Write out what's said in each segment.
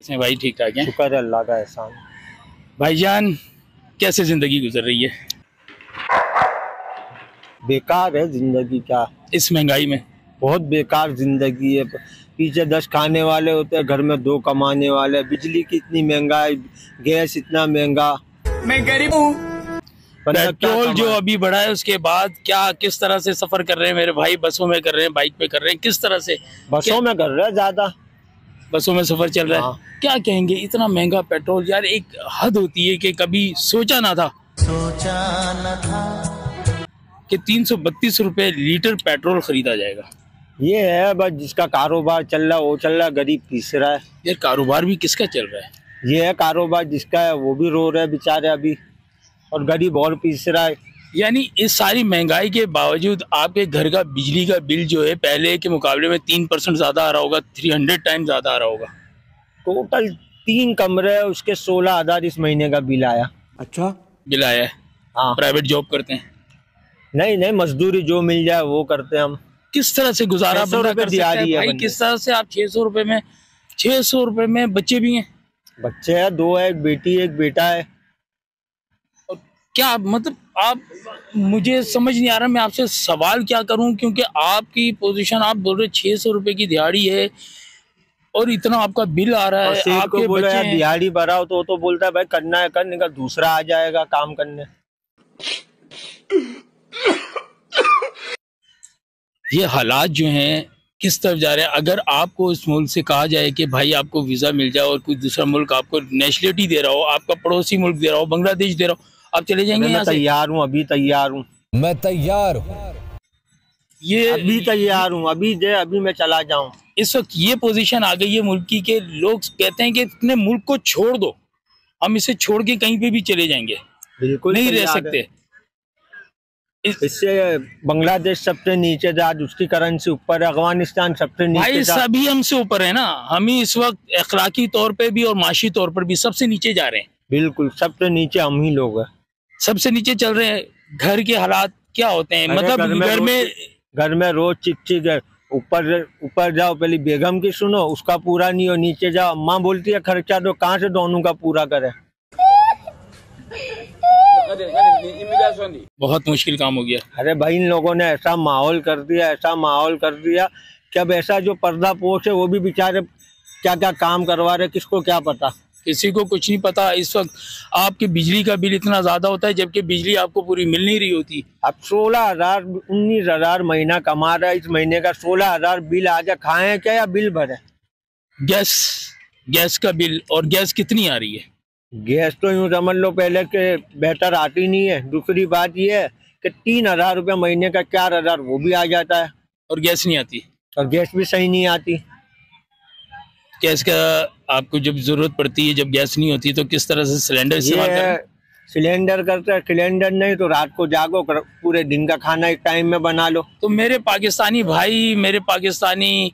भाई ठीक ठाक है, शुक्र है अल्लाह का एहसान। भाईजान कैसे जिंदगी गुजर रही है? बेकार है जिंदगी, क्या इस महंगाई में? बहुत बेकार जिंदगी है। पीछे 10 खाने वाले होते हैं, घर में 2 कमाने वाले। बिजली की इतनी महंगाई, गैस इतना महंगा। मैं गरीब हूँ। पेट्रोल जो अभी बढ़ा है उसके बाद क्या किस तरह से सफर कर रहे हैं मेरे भाई? बसों में कर रहे हैं, बाइक पे कर रहे हैं, किस तरह से? बसों में कर रहे हैं, ज्यादा बसों में सफर चल रहा है। क्या कहेंगे, इतना महंगा पेट्रोल यार, एक हद होती है कि कभी सोचा ना था कि 332 रुपए लीटर पेट्रोल खरीदा जाएगा। ये है बस, जिसका कारोबार चल रहा है वो चल रहा है, गरीब पीस रहा है। यार कारोबार भी किसका चल रहा है? ये है कारोबार जिसका है वो भी रो रहे हैं बेचारे अभी, और गरीब और पीस रहा है। यानी इस सारी महंगाई के बावजूद आपके घर का बिजली का बिल जो है पहले के मुकाबले में 3% ज्यादा आ रहा होगा, 300 टाइम ज्यादा आ रहा होगा। टोटल 3 कमरे है, उसके 16,000 इस महीने का बिल आया। अच्छा, बिल आया है? हाँ। प्राइवेट जॉब करते हैं? नहीं, मजदूरी जो मिल जाए वो करते हैं हम। किस तरह से गुजारा बंदा कर सकता है भाई? किस तरह से आप 600 रुपए में बच्चे भी हैं? बच्चे हैं 2 है, एक बेटी एक बेटा है। और क्या मतलब आप, मुझे समझ नहीं आ रहा मैं आपसे सवाल क्या करूं, क्योंकि आपकी पोजीशन, आप बोल रहे 600 रुपए की दिहाड़ी है और इतना आपका बिल आ रहा है, आपके बच्चे हैं। दिहाड़ी बढ़ाओ तो बोलता है भाई करना है कर, निकल दूसरा आ जाएगा काम करने। ये हालात जो हैं किस तरफ जा रहे हैं? अगर आपको इस मुल्क से कहा जाए कि भाई आपको वीजा मिल जाए और कोई दूसरा मुल्क आपको नेशनलिटी दे रहा हो, आपका पड़ोसी मुल्क दे रहा हो, बांग्लादेश दे रहा हो, आप चले जाएंगे? मैं तैयार हूँ, अभी तैयार हूँ, मैं तैयार हूँ, ये अभी तैयार हूँ, अभी मैं चला जाऊँ। इस वक्त ये पोजीशन आ गई है मुल्क की कि लोग कहते हैं कि अपने मुल्क को छोड़ दो, हम इसे छोड़ के कहीं पे भी चले जाएंगे, बिल्कुल नहीं रह सकते। इससे बांग्लादेश सबसे नीचे था, आज उसकी करेंसी ऊपर है, अफगानिस्तान सबसे नीचे भाई सभी हमसे ऊपर है ना, हम ही इस वक्त अखलाकी तौर पे भी और माशी तौर पर भी सबसे नीचे जा रहे हैं। बिल्कुल सबसे नीचे हम ही लोग हैं, सबसे नीचे चल रहे हैं। घर के हालात क्या होते हैं, मतलब घर में रोज चिक है। ऊपर जाओ, पहले बेगम की सुनो, उसका पूरा नहीं हो, नीचे जाओ अम्मा बोलती है खर्चा दो, कहाँ से दोनों का पूरा करे? बहुत मुश्किल काम हो गया। अरे भाई इन लोगों ने ऐसा माहौल कर दिया कि अब ऐसा जो पर्दा पोश है वो भी बेचारे क्या क्या काम करवा रहे, किसको क्या पता? किसी को कुछ नहीं पता। इस वक्त आपके बिजली का बिल इतना ज्यादा होता है जबकि बिजली आपको पूरी मिल नहीं रही होती। अब 16,000 19,000 महीना कमा रहा है, इस महीने का 16,000 बिल आ गया, खाएं क्या या बिल भरे? गैस का बिल, और गैस कितनी आ रही है? गैस तो यूँ समझ लो पहले के बेहतर आती नहीं है। दूसरी बात ये है कि 3,000 रुपये महीने का 4,000 वो भी आ जाता है, और गैस नहीं आती, और गैस भी सही नहीं आती। गैस का आपको जब जरूरत पड़ती है, जब गैस नहीं होती तो किस तरह से सिलेंडर इस्तेमाल करें? सिलेंडर करते हैं, सिलेंडर नहीं तो रात को जागो, पूरे दिन का खाना एक टाइम में बना लो। तो मेरे पाकिस्तानी भाई, मेरे पाकिस्तानी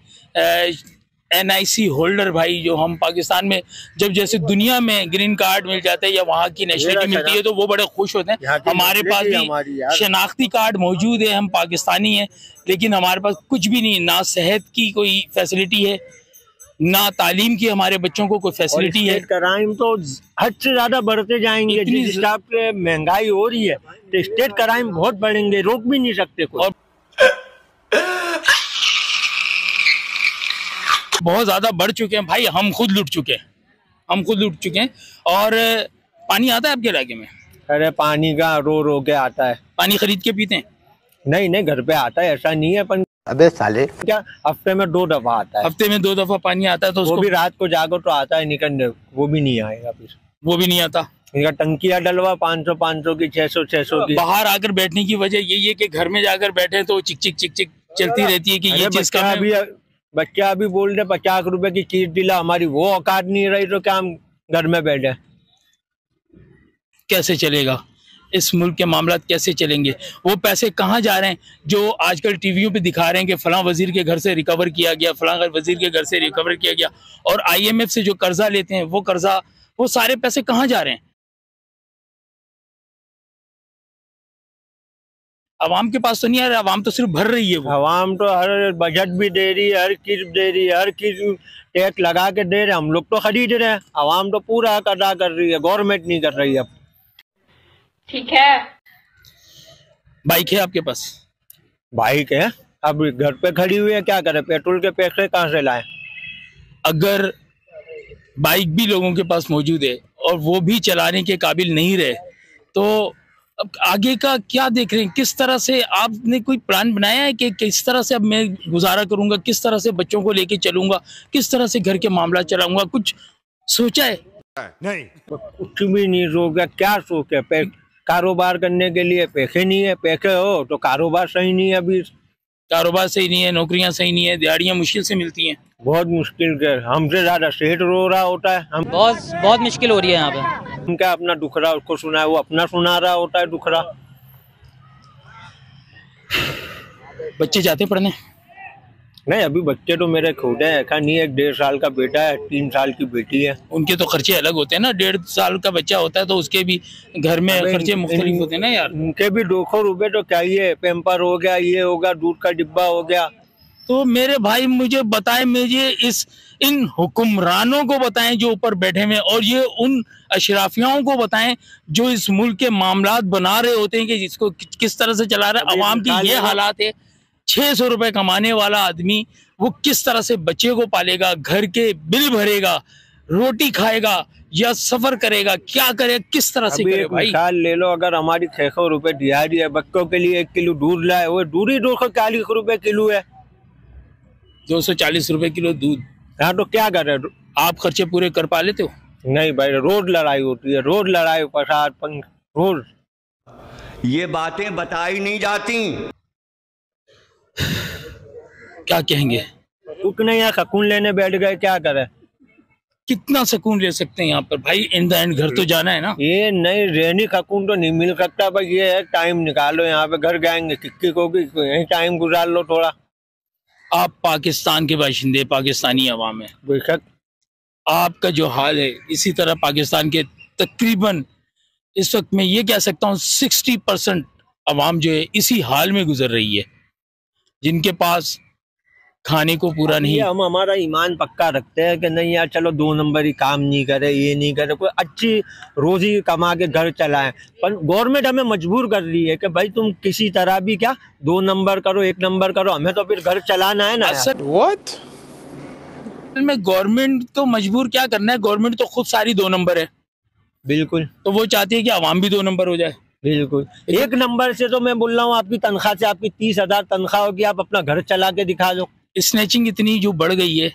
NIC होल्डर भाई, जो हम पाकिस्तान में जब जैसे दुनिया में ग्रीन कार्ड मिल जाता है या वहाँ की नेशनलिटी मिलती है तो वो बड़े खुश होते हैं। हमारे पास भी शनाख्ती कार्ड मौजूद है, हम पाकिस्तानी हैं, लेकिन हमारे पास कुछ भी नहीं, ना सेहत की कोई फैसिलिटी है, ना तालीम की हमारे बच्चों को कोई फैसिलिटी है। क्राइम तो हद से ज्यादा बढ़ते जाएंगे, जिस हिसाब से महंगाई हो रही है तो स्टेट क्राइम बहुत बढ़ेंगे, रोक भी नहीं सकते कोई। और बहुत ज्यादा बढ़ चुके हैं भाई, हम खुद लुट चुके हैं। और पानी आता है आपके इलाके में? अरे पानी का रो के आता है। पानी खरीद के पीते हैं? नहीं घर पे आता है, ऐसा नहीं है। अपन अबे साले क्या, हफ्ते में 2 दफा आता है। हफ्ते में 2 दफा पानी आता है, तो वो भी रात को जागो तो आता है, निकलने वो भी नहीं आएगा, फिर वो भी नहीं आता। इनका टंकियां डलवा 500 की, 600 की। बाहर आकर बैठने की वजह यही है कि घर में जाकर बैठे तो चिक चिक चलती रहती है कि ये चीज का। बच्चा अभी बोल रहे 50 रुपए की चीज दिला, हमारी वो औकात नहीं रही तो क्या हम घर में बैठे? कैसे चलेगा इस मुल्क के मामला, कैसे चलेंगे? वो पैसे कहाँ जा रहे हैं जो आजकल टीवियों पे दिखा रहे हैं कि फलां वजीर के घर से रिकवर किया गया, फलां वजीर के घर से रिकवर किया गया, और IMF से जो कर्जा लेते हैं वो सारे पैसे कहाँ जा रहे हैं? अवाम के पास तो नहीं आ रहा, अवाम तो सिर्फ भर रही है। वो अवाम तो हर बजट भी दे रही है, हर चीज दे रही है, हर चीज टैक्स लगा के दे रहे हैं, हम लोग तो खरीद रहे हैं। अवाम तो पूरा अदा कर रही है, गवर्नमेंट नहीं कर रही है। अब ठीक है। बाइक है आपके पास? बाइक है, अब घर पे खड़ी हुई है, क्या करे, पेट्रोल के पैसे कहाँ से लाए? अगर बाइक भी लोगों के पास मौजूद है और वो भी चलाने के काबिल नहीं रहे, तो अब आगे का क्या देख रहे हैं? किस तरह से आपने कोई प्लान बनाया है कि किस तरह से अब मैं गुजारा करूंगा, किस तरह से बच्चों को लेके चलूंगा, किस तरह से घर के मामला चलाऊंगा? कुछ सोचा है? नहीं, कुछ भी नहीं सोचा। क्या सोचे? कारोबार करने के लिए पैसे नहीं है, पैसे हो तो कारोबार सही नहीं है। अभी कारोबार सही नहीं है, नौकरियां सही नहीं है, दिहाड़ियां मुश्किल से मिलती हैं। बहुत मुश्किल के, हमसे ज्यादा सेठ रो रहा होता है। हम बहुत मुश्किल हो रही है यहाँ पे। हम क्या अपना दुखड़ा उसको सुना है, वो अपना सुना रहा होता है दुखड़ा। बच्चे जाते पढ़ने? नहीं, अभी बच्चे तो मेरे छोटे हैं, ऐसा नहीं है। 1.5 साल का बेटा है, 3 साल की बेटी है। उनके तो खर्चे अलग होते हैं ना। 1.5 साल का बच्चा होता है तो उसके भी घर में खर्चे मुख्तलिफ होते हैं ना यार। उनके भी 200 रुपए तो चाहिए, पेम्पर हो गया, ये होगा, दूध का डिब्बा हो गया। तो मेरे भाई मुझे बताएं, मुझे इन हुक्मरानों को बताएं जो ऊपर बैठे हुए, और ये उन अशराफियाओं को बताएं जो इस मुल्क के मामलात बना रहे होते हैं कि जिसको किस तरह से चला रहा है। अवाम की ये हालात है। 600 रुपए कमाने वाला आदमी वो किस तरह से बच्चे को पालेगा, घर के बिल भरेगा, रोटी खाएगा या सफर करेगा, क्या करे, किस तरह से करे भाई? मिसाल ले लो, अगर हमारी 600 रुपए दिहाड़ी है, बच्चों के लिए 1 किलो दूध लाए, वो दूध ही 240 रुपए किलो है। 240 रुपए किलो दूध। हाँ, तो क्या करे? आप खर्चे पूरे कर पा लेते हो? नहीं भाई, रोज लड़ाई होती है, रोज लड़ाई, प्रसाद रोज। ये बातें बताई नहीं जाती। क्या कहेंगे? कुछ नहीं, यहाँ सुकून लेने बैठ गए, क्या करे? कितना सुकून ले सकते हैं यहाँ पर भाई? इन द एंड घर तो जाना है ना। ये नहीं, रहनी सुकून तो नहीं मिल सकता भाई। ये है, टाइम निकालो, यहाँ पे घर जाएंगे, किक्की को भी यही टाइम गुजार लो थोड़ा। आप पाकिस्तान के बाशिंदे, पाकिस्तानी अवाम है, बेशक आपका जो हाल है इसी तरह पाकिस्तान के तकरीबन इस वक्त मैं ये कह सकता हूँ 60% अवाम जो है इसी हाल में गुजर रही है, जिनके पास खाने को पूरा नहीं। हम हमारा ईमान पक्का रखते हैं कि नहीं यार, चलो 2 नंबर ही काम नहीं करे, ये नहीं करे, कोई अच्छी रोजी कमा के घर चलाएं। पर गवर्नमेंट हमें मजबूर कर रही है कि भाई तुम किसी तरह भी क्या 2 नंबर करो, 1 नंबर करो, हमें तो फिर घर चलाना है ना। व्हाट में गवर्नमेंट तो मजबूर क्या करना है? गवर्नमेंट तो खुद सारी 2 नंबर है। बिल्कुल, तो वो चाहती है कि अवाम भी 2 नंबर हो जाए। बिल्कुल, 1 नंबर से तो मैं बोल रहा हूँ, आपकी तनख्वाह से, आपकी 30,000 तनख्वाह होगी, आप अपना घर चला के दिखा दो। स्नैचिंग इतनी जो बढ़ गई है,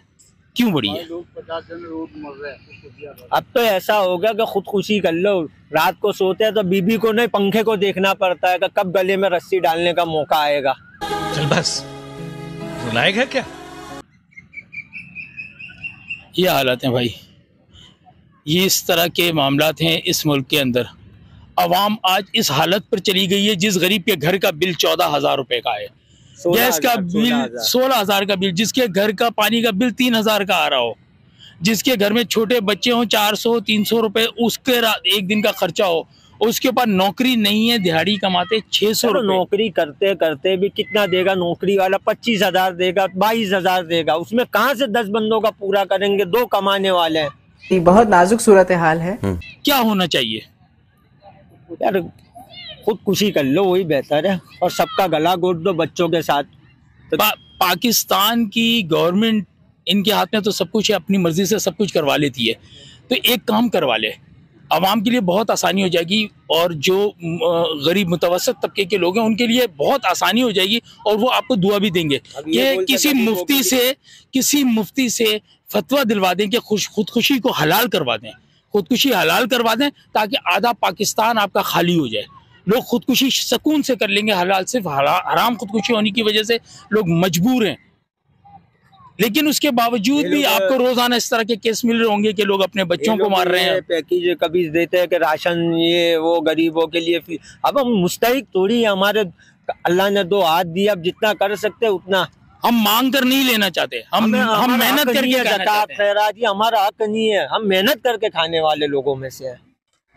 क्यों बढ़ी है? अब तो ऐसा हो गया कि खुदकुशी कर लो। रात को सोते हैं तो बीबी को नहीं, पंखे को देखना पड़ता है कि कब गले में रस्सी डालने का मौका आएगा। चल बस, रुलाएगा क्या? ये हालात हैं भाई, ये इस तरह के मामलात हैं इस मुल्क के अंदर। अवाम आज इस हालत पर चली गई है, जिस गरीब के घर का बिल 14,000 रुपए का है, गैस का बिल 16,000 का बिल, जिसके घर का पानी का बिल 3,000 का आ रहा हो, जिसके घर में छोटे बच्चे हों 400-300 रुपए उसके एक दिन का खर्चा हो, उसके पास नौकरी नहीं है, दिहाड़ी कमाते 600 रुपए। नौकरी करते करते भी कितना देगा नौकरी वाला? 25,000 देगा, 22,000 देगा, उसमें कहाँ से 10 बंदों का पूरा करेंगे? 2 कमाने वाले हैं। बहुत नाजुक सूरत हाल है। क्या होना चाहिए यार? खुदकुशी कर लो, वही बेहतर है, और सबका गला घोट दो बच्चों के साथ। पाकिस्तान की गवर्नमेंट, इनके हाथ में तो सब कुछ है, अपनी मर्जी से सब कुछ करवा लेती है। तो एक काम करवा ले, आवाम के लिए बहुत आसानी हो जाएगी, और जो गरीब मुतवसत तबके के लोग हैं उनके लिए बहुत आसानी हो जाएगी, और वो आपको दुआ भी देंगे कि किसी मुफ्ती से फतवा दिलवा दें कि खुदकुशी को हलाल करवा दें, खुदकुशी हलाल करवा दें, ताकि आधा पाकिस्तान आपका खाली हो जाए। लोग खुदकुशी सुकून से कर लेंगे, हलाल सिर्फ हराम खुदकुशी होने की वजह से लोग मजबूर हैं। लेकिन उसके बावजूद भी आपको रोजाना इस तरह के केस मिल रहे होंगे कि लोग अपने बच्चों को मार रहे हैं। पैकेज कभी देते हैं कि राशन ये वो गरीबों के लिए। अब हम मुस्तहिक थोड़ी, हमारे अल्लाह ने 2 हाथ दिए, अब जितना कर सकते उतना। हम मांग कर नहीं लेना चाहते, हम मेहनत करके खैरात, ये हमारा हक नहीं है, हम मेहनत करके खाने वाले लोगों में से हैं।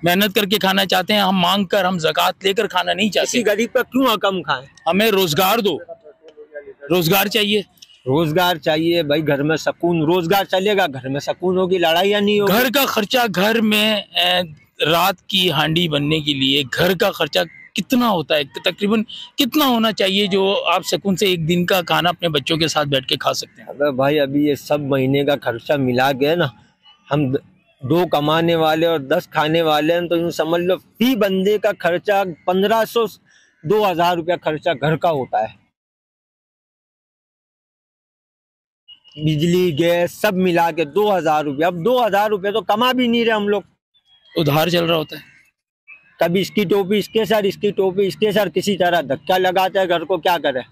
मेहनत करके खाना चाहते हैं, हम मांग कर, हम ज़कात लेकर खाना नहीं चाहते। किसी गरीब का क्यों कम खाएं? हमें रोजगार दो, रोजगार चाहिए, रोजगार चाहिए भाई, घर में सुकून, रोजगार चलेगा घर में सुकून होगी, लड़ाइयाँ नहीं होगी। घर का खर्चा, घर में रात की हांडी बनने के लिए घर का खर्चा कितना होता है, तकरीबन कितना होना चाहिए जो आप सुकून से एक दिन का खाना अपने बच्चों के साथ बैठ के खा सकते हैं? अबे भाई अभी ये सब महीने का खर्चा मिला के ना, हम 2 कमाने वाले और 10 खाने वाले हैं, तो यूँ समझ लो फी बंदे का खर्चा 1500-2000 रुपया खर्चा घर का होता है। बिजली गैस सब मिला के 2000 रुपया। अब 2000 रुपया तो कमा भी नहीं रहे हम लोग, उधार चल रहा होता है। कभी इसकी टोपी इसके सर, इसकी टोपी इसके सर, किसी तरह धक्का लगाता है घर को, क्या करे।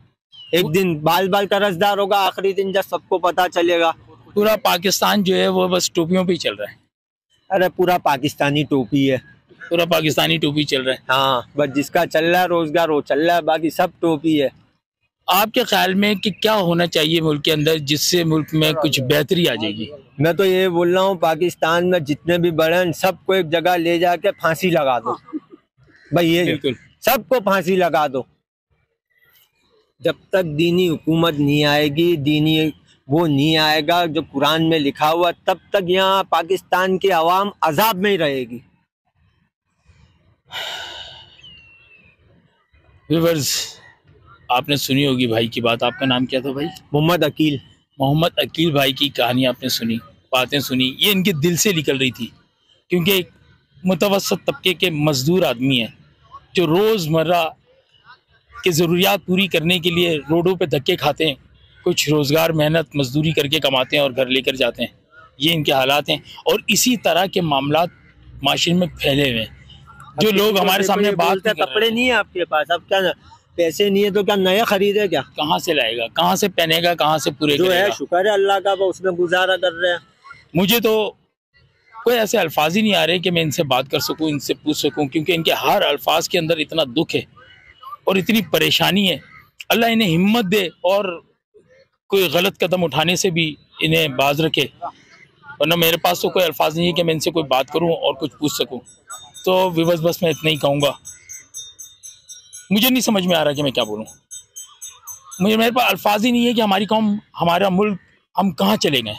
एक दिन बाल बाल कर्जदार होगा, आखिरी दिन जब सबको पता चलेगा। पूरा पाकिस्तान जो है वो बस टोपियों पे ही चल रहा है। अरे पूरा पाकिस्तानी टोपी है, पूरा पाकिस्तानी टोपी चल रहा है। हाँ, बस जिसका चल रहा है रोजगार वो चल रहा है, बाकी सब टोपी है। आपके ख्याल में कि क्या होना चाहिए मुल्क के अंदर जिससे मुल्क में कुछ बेहतरी आ जाएगी? मैं तो ये बोल रहा हूँ, पाकिस्तान में जितने भी बड़े हैं सबको एक जगह ले जाके फांसी लगा दो भाई, ये बिल्कुल सबको फांसी लगा दो। जब तक दीनी हुकूमत नहीं आएगी, दीनी वो नहीं आएगा जो कुरान में लिखा हुआ, तब तक यहाँ पाकिस्तान की आवाम अजाब में ही रहेगी। व्यूअर्स, आपने सुनी होगी भाई की बात। आपका नाम क्या था भाई? मोहम्मद अकील। मोहम्मद अकील भाई की कहानी आपने सुनी, बातें सुनी, ये इनके दिल से निकल रही थी, क्योंकि एक मुतवस्सत तबके के मजदूर आदमी हैं जो रोज़मर्रा की ज़रूरियात पूरी करने के लिए रोडों पे धक्के खाते हैं, कुछ रोज़गार मेहनत मजदूरी करके कमाते हैं और घर लेकर जाते हैं। ये इनके हालात हैं और इसी तरह के मामलात माशरे में फैले हुए हैं। जो लोग हमारे सामने बात कर, कपड़े नहीं है आपके पास, अब क्या पैसे नहीं है तो क्या नया खरीदे, क्या कहाँ से लाएगा, कहाँ से पहनेगा, कहाँ से पूरे जो है शुक्र है अल्लाह का, वो उसमें गुजारा कर रहे हैं। मुझे तो कोई ऐसे अल्फाज ही नहीं आ रहे कि मैं इनसे बात कर सकूं, इनसे पूछ सकूं, क्योंकि इनके हर अल्फाज के अंदर इतना दुख है और इतनी परेशानी है। अल्लाह इन्हें हिम्मत दे और कोई गलत कदम उठाने से भी इन्हें बाज रखे, वरना मेरे पास तो कोई अल्फाज नहीं है कि मैं इनसे कोई बात करूं और कुछ पूछ सकूं। तो विवश बस मैं इतना ही कहूँगा, मुझे नहीं समझ में आ रहा कि मैं क्या बोलूँ। मेरे पास अल्फाज ही नहीं है कि हमारी कौम, हमारा मुल्क, हम कहाँ चले गए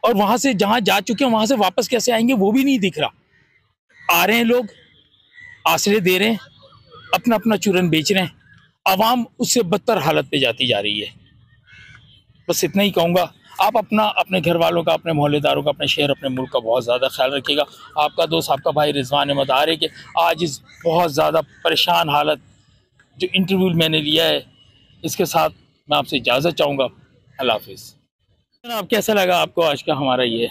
और वहाँ से जहाँ जा चुके हैं वहाँ से वापस कैसे आएंगे वो भी नहीं दिख रहा। आ रहे हैं लोग, आश्रय दे रहे हैं, अपना अपना चूरन बेच रहे हैं, आवाम उससे बदतर हालत पे जाती जा रही है। बस इतना ही कहूँगा, आप अपना, अपने घर वालों का, अपने मोहल्लेदारों का, अपने शहर, अपने मुल्क का बहुत ज़्यादा ख्याल रखिएगा। आपका दोस्त, आपका भाई रिजवान अहमद आरे के आज इस बहुत ज़्यादा परेशान हालत जो इंटरव्यू मैंने लिया है, इसके साथ मैं आपसे इजाज़त चाहूँगा। अल्लाह हाफिज़। अब कैसा लगा आपको आज का हमारा ये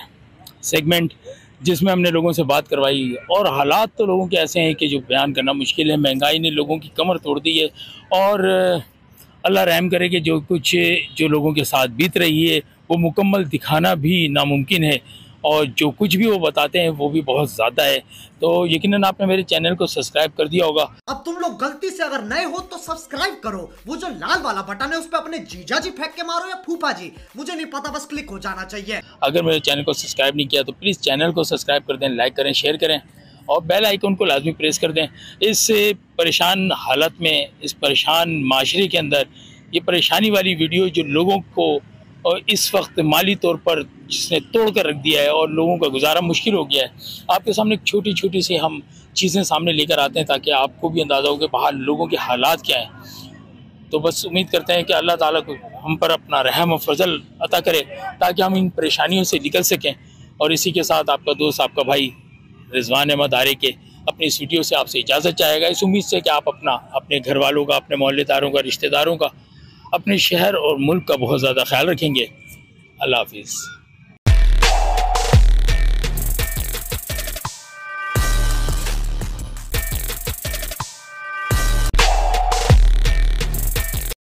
सेगमेंट जिसमें हमने लोगों से बात करवाई? और हालात तो लोगों के ऐसे हैं कि जो बयान करना मुश्किल है। महंगाई ने लोगों की कमर तोड़ दी है और अल्लाह रहम करे कि जो कुछ जो लोगों के साथ बीत रही है वो मुकम्मल दिखाना भी नामुमकिन है और जो कुछ भी वो बताते हैं वो भी बहुत ज़्यादा है। तो यकीनन आपने मेरे चैनल को सब्सक्राइब कर दिया होगा। अब तुम लोग गलती से अगर नए हो तो सब्सक्राइब करो, वो जो लाल वाला बटन है उस पर अपने जीजा जी फेंक के मारो या फूफा जी, मुझे नहीं पता, बस क्लिक हो जाना चाहिए। अगर मेरे चैनल को सब्सक्राइब नहीं किया तो प्लीज़ चैनल को सब्सक्राइब कर दें, लाइक करें, शेयर करें और बेल आइकन को लाजमी प्रेस कर दें। इस परेशान हालत में, इस परेशान माशरे के अंदर ये परेशानी वाली वीडियो जो लोगों को और इस वक्त माली तौर पर जिसने तोड़ कर रख दिया है और लोगों का गुजारा मुश्किल हो गया है, आपके सामने छोटी छोटी सी हम चीज़ें सामने लेकर आते हैं ताकि आपको भी अंदाज़ा हो कि बाहर लोगों के हालात क्या हैं। तो बस उम्मीद करते हैं कि अल्लाह ताला को हम पर अपना रहम और फजल अता करे ताकि हम इन परेशानियों से निकल सकें। और इसी के साथ आपका दोस्त, आपका भाई रिजवान अहमद आरे के अपनी इस वीडियो से आपसे इजाज़त चाहेगा, इस उम्मीद से कि आप अपना, अपने घर वालों का, अपने मोहल्लेदारों का, रिश्तेदारों का, अपने शहर और मुल्क का बहुत ज़्यादा ख्याल रखेंगे। अल्लाह हाफिज़।